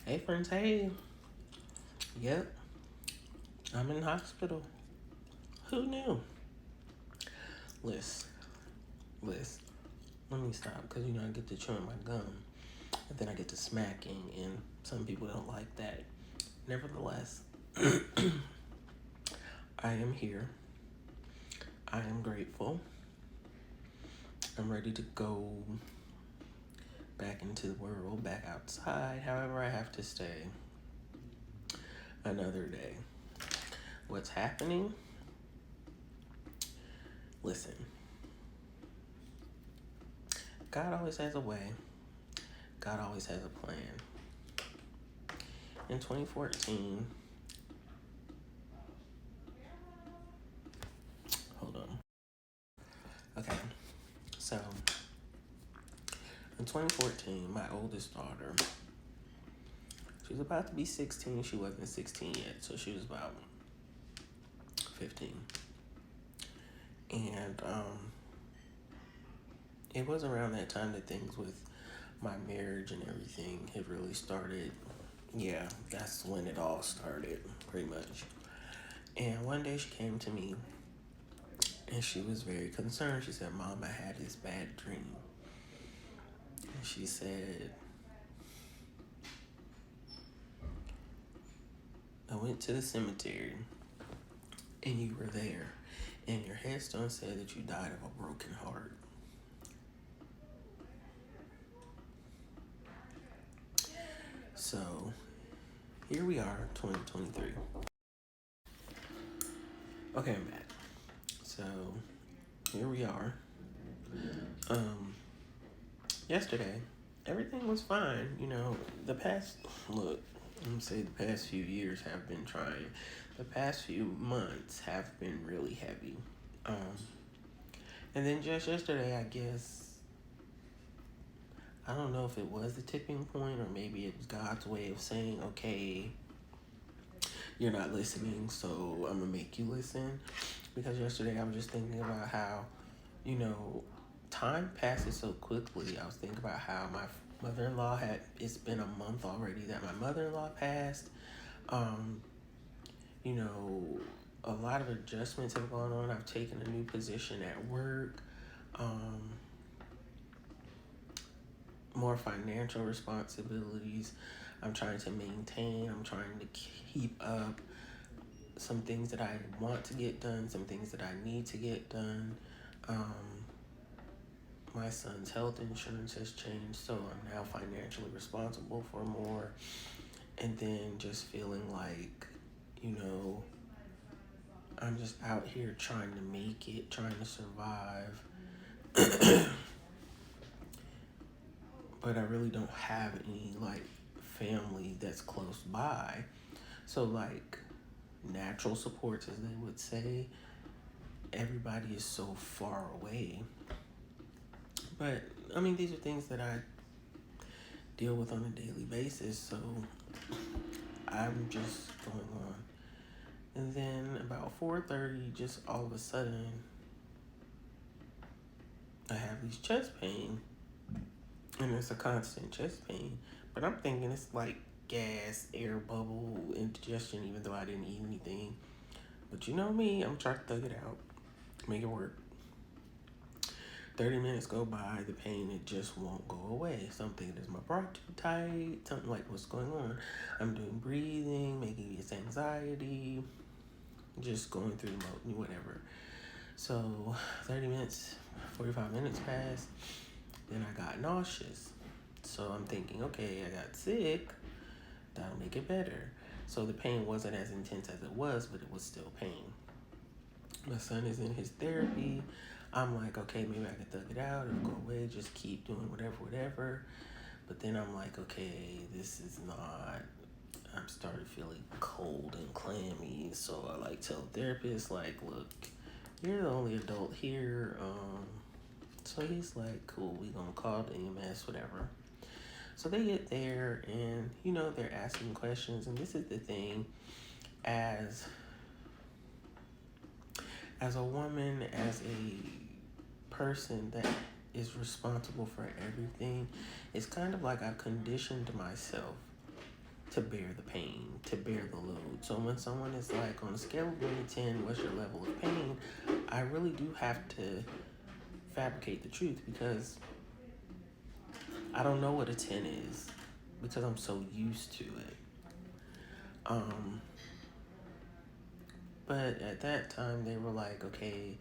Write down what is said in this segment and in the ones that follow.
Hey friends, hey. Yep, I'm in the hospital. Who knew? Listen, listen. Let me stop because I get to chewing my gum and then I get to smacking, and some people don't like that. Nevertheless, I am here. I am grateful. I'm ready to go back into the world, back outside. However, I have to stay another day. What's happening? Listen, God always has a way. God always has a plan. In 2014, hold on. Okay, so in 2014, my oldest daughter, she was about to be 16. She wasn't 16 yet, so she was about 15. And it was around that time that things with my marriage and everything had really started. Yeah, that's when it all started, pretty much. And one day she came to me and she was very concerned. She said, "Mom, I had this bad dream." And she said, "I went to the cemetery and you were there, and your headstone said that you died of a broken heart." So here we are, 2023. Okay, I'm back. So here we are. Yesterday, everything was fine. The past, look, let me say the past few years have been trying. The past few months have been really heavy. And then just yesterday, I guess, I don't know if it was the tipping point or maybe it was God's way of saying, okay, you're not listening, so I'm going to make you listen. Because yesterday I was just thinking about how, time passes so quickly. I was thinking about how my mother-in-law it's been a month already that my mother-in-law passed. You know, a lot of adjustments have gone on. I've taken a new position at work. More financial responsibilities. I'm trying to maintain. I'm trying to keep up some things that I want to get done, some things that I need to get done. My son's health insurance has changed, so I'm now financially responsible for more. And then just feeling like, I'm just out here trying to make it, trying to survive. But I really don't have any, family that's close by. So, natural supports, as they would say, everybody is so far away. But, these are things that I deal with on a daily basis, so I'm just going on. And then about 4:30, just all of a sudden, I have these chest pain, and it's a constant chest pain. But I'm thinking it's like gas, air bubble, indigestion, even though I didn't eat anything. But you know me, I'm trying to thug it out, make it work. 30 minutes go by, the pain, it just won't go away. Something, is my bra too tight? Something like, what's going on? I'm doing breathing, making this anxiety, just going through the mode, whatever. So 30 minutes, 45 minutes passed, then I got nauseous. So I'm thinking, okay, I got sick, that'll make it better. So the pain wasn't as intense as it was, but it was still pain. My son is in his therapy. I'm like, okay, maybe I can thug it out, it'll go away, just keep doing whatever. But then I'm like, okay, this is not, I'm started feeling cold and clammy. So I tell the therapist, look, you're the only adult here. So he's like, cool, we gonna call the EMS, whatever. So they get there and, they're asking questions. And this is the thing, as a woman, as a person that is responsible for everything, it's kind of like I've conditioned myself to bear the pain, to bear the load. So when someone is like, on a scale of 1 to 10, what's your level of pain? I really do have to fabricate the truth, because I don't know what a 10 is, because I'm so used to it. But at that time, they were like, okay,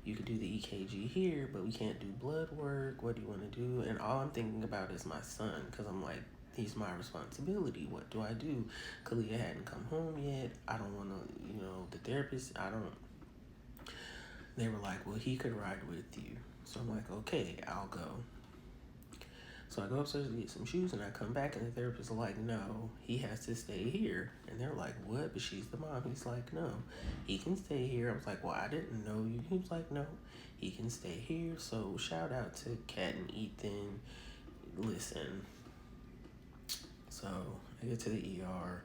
you could do the EKG here, but we can't do blood work. What do you want to do? And all I'm thinking about is my son, because I'm like, he's my responsibility. What do I do? Kalia hadn't come home yet. I don't want to, the therapist, they were like, well, he could ride with you. So I'm like, okay, I'll go. So I go upstairs to get some shoes, and I come back, and the therapist is like, no, he has to stay here. And they're like, what? But she's the mom. He's like, no, he can stay here. I was like, well, I didn't know you. He was like, no, he can stay here. So shout out to Kat and Ethan. Listen. So I get to the ER.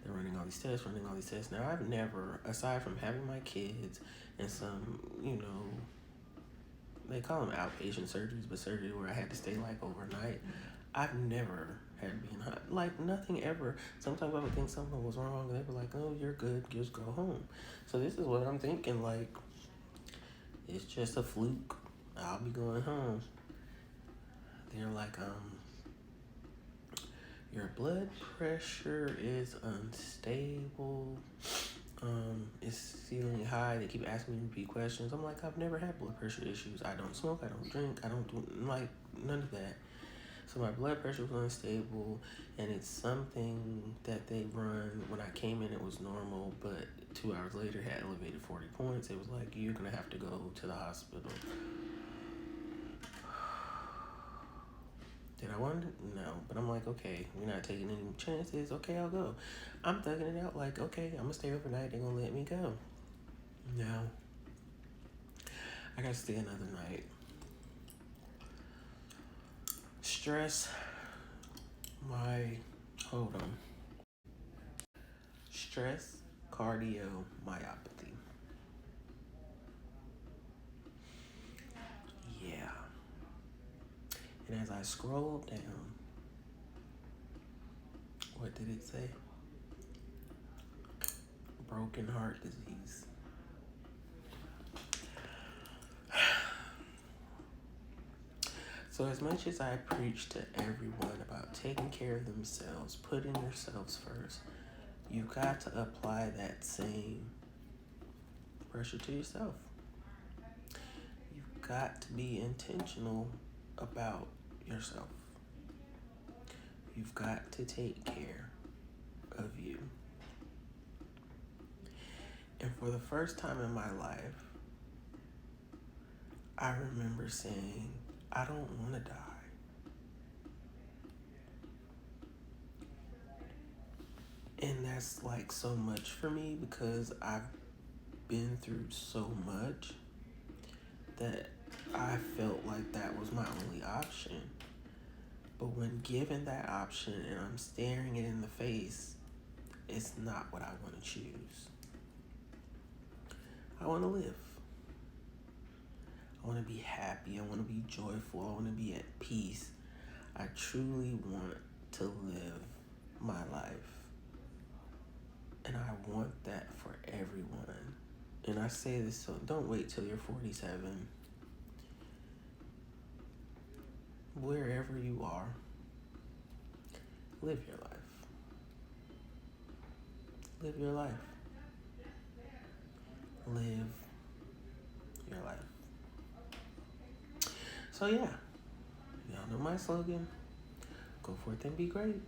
They're running all these tests. Now, I've never, aside from having my kids and some, they call them outpatient surgeries, but surgery where I had to stay like overnight, I've never had to be in hot, like nothing ever. Sometimes I would think something was wrong, and they were like, oh, you're good, just go home. So this is what I'm thinking, like, it's just a fluke. I'll be going home. They're like, your blood pressure is unstable. It's feeling high. They keep asking me to repeat questions. I'm like, I've never had blood pressure issues. I don't smoke. I don't drink. I don't do, like, none of that. So my blood pressure was unstable, and it's something that they run. When I came in, it was normal, but 2 hours later, had elevated 40 points. It was like, you're going to have to go to the hospital. Did I want to? No. But I'm like, okay, we're not taking any chances. Okay, I'll go. I'm thugging it out like, okay, I'm going to stay overnight. They're going to let me go. No. I got to stay another night. Stress. Hold on. Stress cardiomyopathy. Yeah. And as I scrolled down, what did it say? Broken heart disease. So as much as I preach to everyone about taking care of themselves, putting yourselves first, you got to apply that same pressure to yourself. You've got to be intentional about yourself. You've got to take care of you. And for the first time in my life, I remember saying, I don't want to die. And that's like so much for me, because I've been through so much that I felt like that was my only option. But when given that option and I'm staring it in the face, it's not what I want to choose. I want to live. I want to be happy. I want to be joyful. I want to be at peace. I truly want to live my life. And I want that for everyone. And I say this, so don't wait till you're 47. Wherever you are, live your life. Live your life. Live your life. So yeah, y'all know my slogan. Go forth and be great.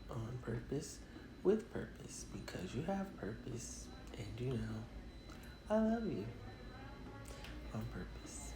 On purpose, with purpose. Because you have purpose, and you know I love you. On purpose.